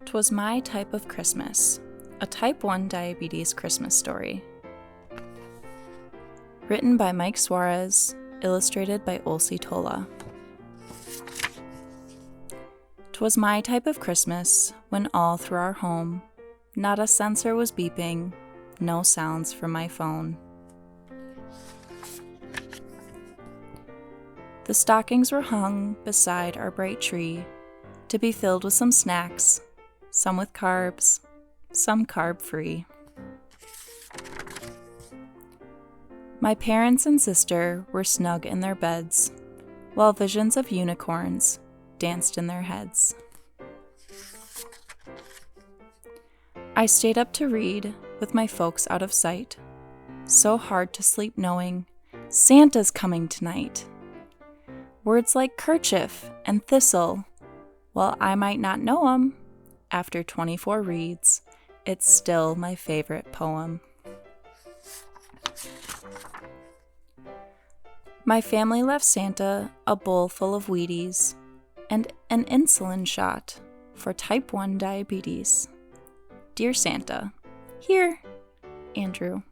'Twas my type of Christmas, a type 1 diabetes Christmas story. Written by Mike Suarez, illustrated by Olsi Tola. 'Twas my type of Christmas when all through our home, not a sensor was beeping, no sounds from my phone. The stockings were hung beside our bright tree to be filled with some snacks, some with carbs, some carb-free. My parents and sister were snug in their beds, while visions of unicorns danced in their heads. I stayed up to read with my folks out of sight, so hard to sleep knowing Santa's coming tonight. Words like kerchief and thistle, while I might not know 'em, after 24 reads, it's still my favorite poem. My family left Santa a bowl full of Wheaties and an insulin shot for type 1 diabetes. Dear Santa, here, Andrew.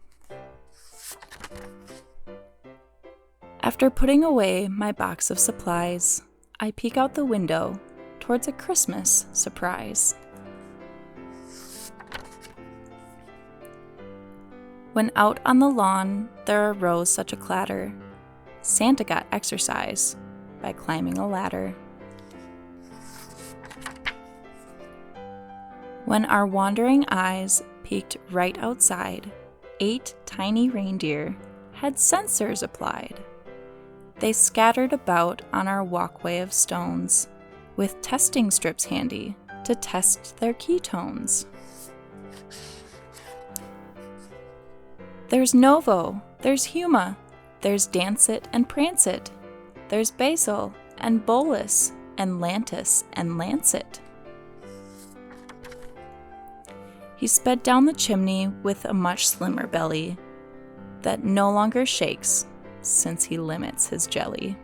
After putting away my box of supplies, I peek out the window towards a Christmas surprise. When out on the lawn there arose such a clatter, Santa got exercise by climbing a ladder. When our wandering eyes peeked right outside, 8 tiny reindeer had sensors applied. They scattered about on our walkway of stones, with testing strips handy to test their ketones. There's Novo, there's Huma, there's Dance It and Prance It, there's Basil and Bolus and Lantus and Lancet. He sped down the chimney with a much slimmer belly that no longer shakes since he limits his jelly.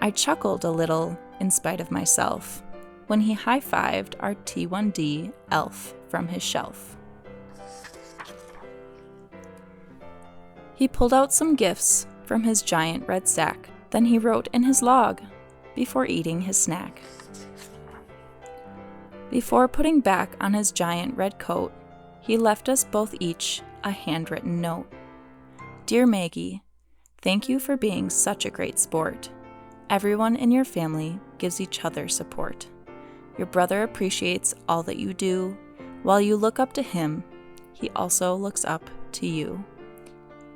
I chuckled a little in spite of myself when he high-fived our T1D elf from his shelf. He pulled out some gifts from his giant red sack, then he wrote in his log before eating his snack. Before putting back on his giant red coat, he left us both each a handwritten note. Dear Maggie, thank you for being such a great sport. Everyone in your family gives each other support. Your brother appreciates all that you do. While you look up to him, he also looks up to you.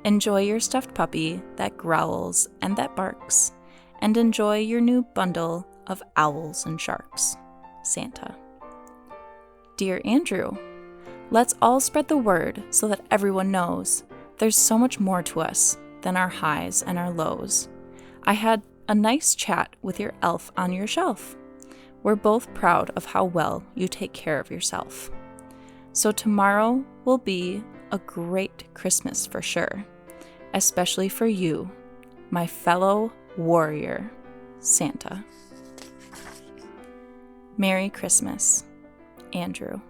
Enjoy your stuffed puppy that growls and that barks, and enjoy your new bundle of owls and sharks. Santa. Dear Andrew, let's all spread the word so that everyone knows there's so much more to us than our highs and our lows. I had a nice chat with your elf on your shelf. We're both proud of how well you take care of yourself. So tomorrow will be a great Christmas for sure, especially for you, my fellow warrior, Santa. Merry Christmas, Andrew.